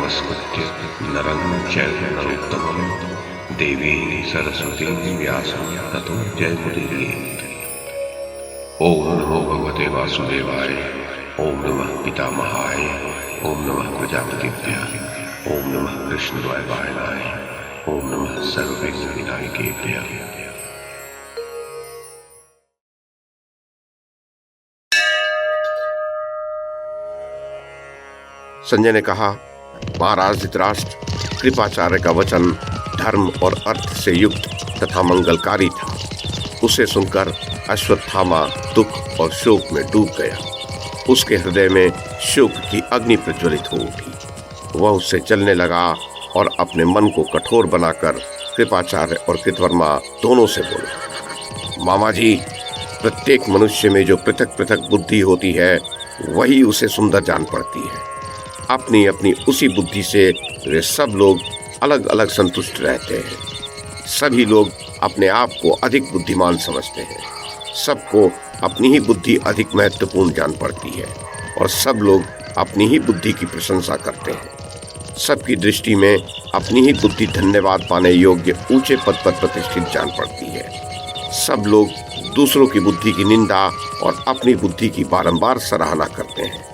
नमस्कृत्य नरं चैव नरोत्तमं देवीं सरस्वतीं व्यासं ततो जयमुदीरयेत्। ओम नमो भगवते वासुदेवाय, ओम नमः पितामहाय, ओम नमः प्रजापतिभ्यः, ओम नमः कृष्णद्वैपायनाय, ओम नमः सर्वविघ्नविनायकेभ्यः। संजय ने कहा, महाराज धृतराष्ट्र, कृपाचार्य का वचन धर्म और अर्थ से युक्त तथा मंगलकारी था। उसे सुनकर अश्वत्थामा दुख और शोक में डूब गया। उसके हृदय में शोक की अग्नि प्रज्वलित हो उठी। वह उससे चलने लगा और अपने मन को कठोर बनाकर कृपाचार्य और कृतवर्मा दोनों से बोला, मामा जी, प्रत्येक मनुष्य में जो पृथक पृथक बुद्धि होती है वही उसे सुंदर जान पड़ती है। अपनी अपनी उसी बुद्धि से वे सब लोग अलग अलग संतुष्ट रहते हैं। सभी लोग अपने आप को अधिक बुद्धिमान समझते हैं। सबको अपनी ही बुद्धि अधिक महत्वपूर्ण जान पड़ती है और सब लोग अपनी ही बुद्धि की प्रशंसा करते हैं। सबकी दृष्टि में अपनी ही बुद्धि धन्यवाद पाने योग्य ऊंचे पद पर प्रतिष्ठित जान पड़ती है। सब लोग दूसरों की बुद्धि की निंदा और अपनी बुद्धि की बारंबार सराहना करते हैं।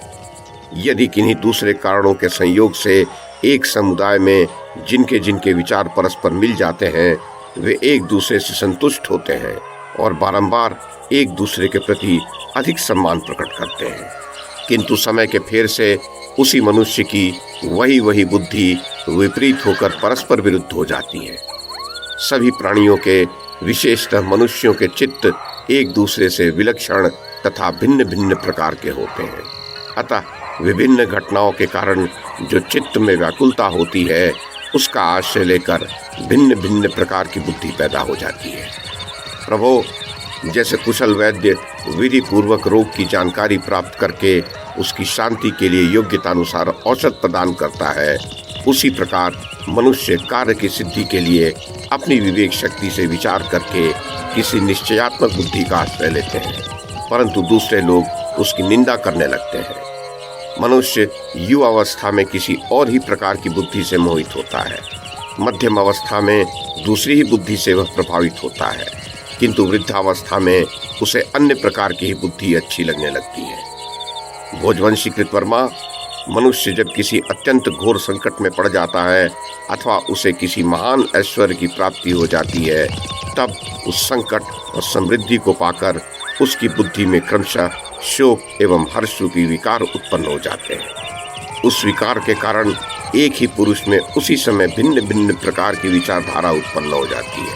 यदि किन्हीं दूसरे कारणों के संयोग से एक समुदाय में जिनके जिनके विचार परस्पर मिल जाते हैं, वे एक दूसरे से संतुष्ट होते हैं और बारंबार एक दूसरे के प्रति अधिक सम्मान प्रकट करते हैं। किंतु समय के फेर से उसी मनुष्य की वही बुद्धि विपरीत होकर परस्पर विरुद्ध हो जाती है। सभी प्राणियों के, विशेषतः मनुष्यों के चित्त एक दूसरे से विलक्षण तथा भिन्न भिन्न प्रकार के होते हैं। अतः विभिन्न घटनाओं के कारण जो चित्त में व्याकुलता होती है, उसका आश्रय लेकर भिन्न भिन्न प्रकार की बुद्धि पैदा हो जाती है। प्रभो, जैसे कुशल वैद्य विधि पूर्वक रोग की जानकारी प्राप्त करके उसकी शांति के लिए योग्यतानुसार औषध प्रदान करता है, उसी प्रकार मनुष्य कार्य की सिद्धि के लिए अपनी विवेक शक्ति से विचार करके किसी निश्चयात्मक बुद्धि का आश्रय लेते हैं, परंतु दूसरे लोग उसकी निंदा करने लगते हैं। मनुष्य युवावस्था में किसी और ही प्रकार की बुद्धि से मोहित होता है, मध्यम अवस्था में दूसरी ही बुद्धि से वह प्रभावित होता है, किंतु वृद्धावस्था में उसे अन्य प्रकार की ही बुद्धि अच्छी लगने लगती है। भोजवंशी कृतवर्मा, मनुष्य जब किसी अत्यंत घोर संकट में पड़ जाता है अथवा उसे किसी महान ऐश्वर्य की प्राप्ति हो जाती है, तब उस संकट और समृद्धि को पाकर उसकी बुद्धि में क्रमशः शोक एवं हर्ष रूपी विकार उत्पन्न हो जाते हैं। उस विकार के कारण एक ही पुरुष में उसी समय भिन्न भिन्न प्रकार की विचारधारा उत्पन्न हो जाती है,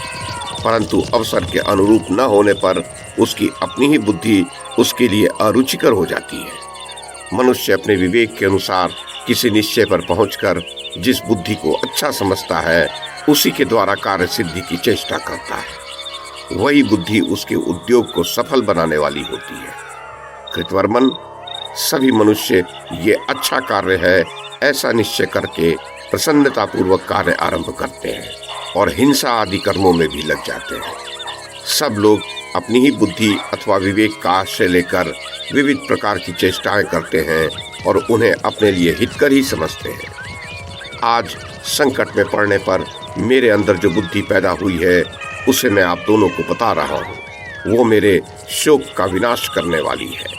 परंतु अवसर के अनुरूप न होने पर उसकी अपनी ही बुद्धि उसके लिए अरुचिकर हो जाती है। मनुष्य अपने विवेक के अनुसार किसी निश्चय पर पहुंचकर जिस बुद्धि को अच्छा समझता है, उसी के द्वारा कार्य सिद्धि की चेष्टा करता है। वही बुद्धि उसके उद्योग को सफल बनाने वाली होती है। कृतवर्मन, सभी मनुष्य ये अच्छा कार्य है ऐसा निश्चय करके प्रसन्नतापूर्वक कार्य आरंभ करते हैं और हिंसा आदि कर्मों में भी लग जाते हैं। सब लोग अपनी ही बुद्धि अथवा विवेक का आश्रय लेकर विविध प्रकार की चेष्टाएं करते हैं और उन्हें अपने लिए हितकर ही समझते हैं। आज संकट में पड़ने पर मेरे अंदर जो बुद्धि पैदा हुई है, उसे मैं आप दोनों को बता रहा हूँ। वो मेरे शोक का विनाश करने वाली है।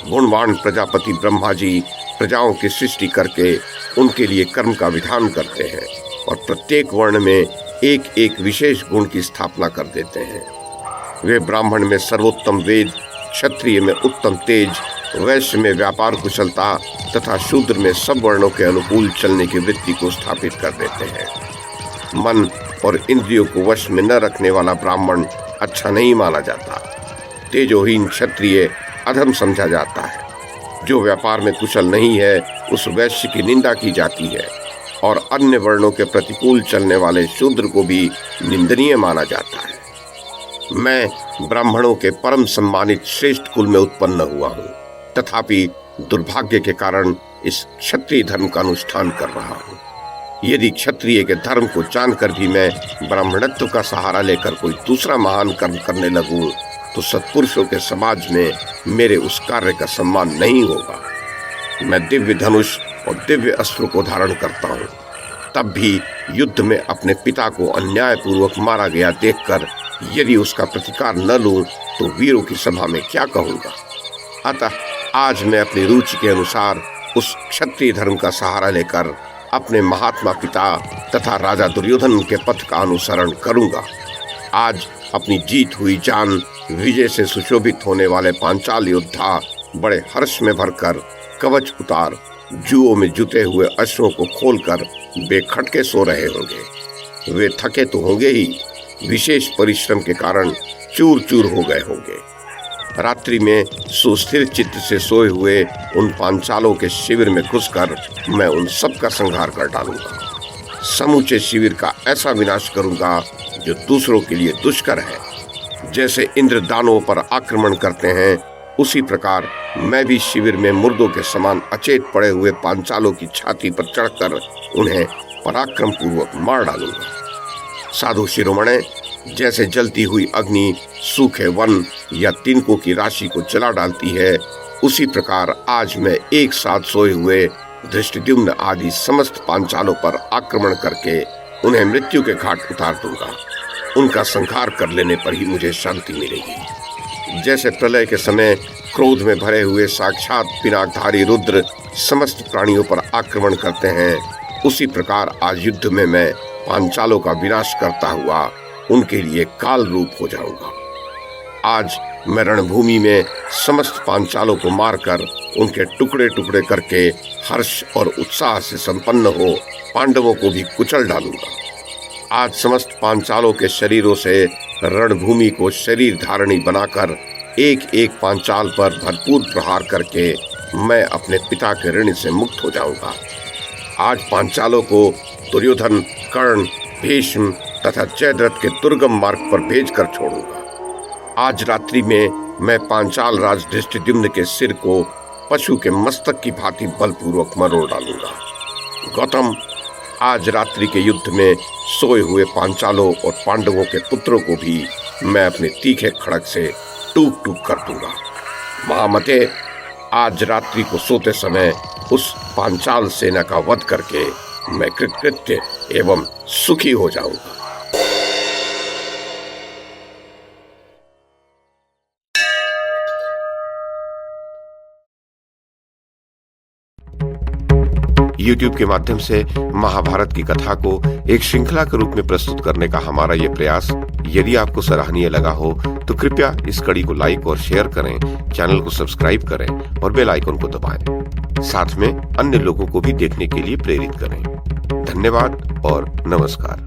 गुणवान प्रजापति ब्रह्मा जी प्रजाओं की सृष्टि करके उनके लिए कर्म का विधान करते हैं और प्रत्येक वर्ण में एक एक विशेष गुण की स्थापना कर देते हैं। वे ब्राह्मण में सर्वोत्तम वेद, क्षत्रिय में उत्तम तेज, वैश्य में व्यापार कुशलता तथा शूद्र में सब वर्णों के अनुकूल चलने की वृत्ति को स्थापित कर देते हैं। मन और इंद्रियों को वश में न रखने वाला ब्राह्मण अच्छा नहीं माना जाता। तेजोहीन क्षत्रिय अधम समझा जाता है। जो व्यापार में कुशल नहीं है, उस वैश्य की निंदा की जाती है और अन्य वर्णों के प्रतिकूल चलने वाले शूद्र को भी निंदनीय माना जाता है। मैं ब्राह्मणों के परम सम्मानित श्रेष्ठ कुल में उत्पन्न हुआ हूँ, तथापि दुर्भाग्य के कारण इस क्षत्रिय धर्म का अनुष्ठान कर रहा हूँ। यदि क्षत्रिय के धर्म को जानकर भी मैं ब्राह्मणत्व का सहारा लेकर कोई दूसरा महान कर्म करने लगूं, तो सत्पुरुषों के समाज में मेरे उस कार्य का सम्मान नहीं होगा। मैं दिव्य धनुष और दिव्य अस्त्रों को धारण करता हूँ, तब भी युद्ध में अपने पिता को अन्यायपूर्वक मारा गया देखकर यदि उसका प्रतिकार न लूं तो वीरों की सभा में क्या कहूंगा। अतः आज मैं अपनी रुचि के अनुसार उस क्षत्रिय धर्म का सहारा लेकर अपने महात्मा पिता तथा राजा दुर्योधन के पथ का अनुसरण करूंगा। आज अपनी जीत हुई जान विजय से सुशोभित होने वाले पांचाल योद्धा बड़े हर्ष में भरकर कवच उतार जुओं में जुते हुए अश्वों को खोलकर बेखटके सो रहे होंगे। वे थके तो होंगे ही, विशेष परिश्रम के कारण चूर चूर हो गए होंगे। रात्रि में सुस्थिर चित्त से सोए हुए उन पांचालों के शिविर में घुसकर मैं उन सब का संहार कर डालूंगा। समूचे शिविर का ऐसा विनाश करूंगा जो दूसरों के लिए दुष्कर है। जैसे इंद्र दानवों पर आक्रमण करते हैं, उसी प्रकार मैं भी शिविर में मुर्दों के समान अचेत पड़े हुए पांचालों की छाती पर चढ़कर उन्हें पराक्रम पूर्वक मार डालूंगा। साधु शिरोमणे, जैसे जलती हुई अग्नि सूखे वन या तिनकों की राशि को जला डालती है, उसी प्रकार आज मैं एक साथ सोए हुए धृष्टद्युम्न आदि समस्त पांचालों पर आक्रमण करके उन्हें मृत्यु के घाट उतार दूंगा। उनका संहार कर लेने पर ही मुझे शांति मिलेगी। जैसे प्रलय के समय क्रोध में भरे हुए साक्षात पिनाकधारी रुद्र समस्त प्राणियों पर आक्रमण करते हैं, उसी प्रकार आज युद्ध में मैं पांचालों का विनाश करता हुआ उनके लिए काल रूप हो जाऊंगा। आज मैं रणभूमि में समस्त पांचालों को मारकर उनके टुकड़े टुकड़े करके हर्ष और उत्साह से संपन्न हो पांडवों को भी कुचल डालूंगा। आज समस्त पांचालों के शरीरों से रणभूमि को शरीर धारणी बनाकर एक एक पांचाल पर भरपूर प्रहार करके मैं अपने पिता के ऋण से मुक्त हो जाऊंगा। आज पांचालों को दुर्योधन, कर्ण, भीष्म तथा जयद्रथ के दुर्गम मार्ग पर भेजकर छोड़ूंगा। आज रात्रि में मैं पांचाल राज धृष्टद्युम्न के सिर को पशु के मस्तक की भांति बलपूर्वक मरोड़ डालूंगा। गौतम, आज रात्रि के युद्ध में सोए हुए पांचालों और पांडवों के पुत्रों को भी मैं अपने तीखे खड़ग से टूक टूक कर दूंगा। महामते, आज रात्रि को सोते समय उस पांचाल सेना का वध करके मैं कृतकृत्य एवं सुखी हो जाऊंगा। YouTube के माध्यम से महाभारत की कथा को एक श्रृंखला के रूप में प्रस्तुत करने का हमारा ये प्रयास यदि आपको सराहनीय लगा हो तो कृपया इस कड़ी को लाइक और शेयर करें, चैनल को सब्सक्राइब करें और बेल आइकन को दबाएं। साथ में अन्य लोगों को भी देखने के लिए प्रेरित करें। धन्यवाद और नमस्कार।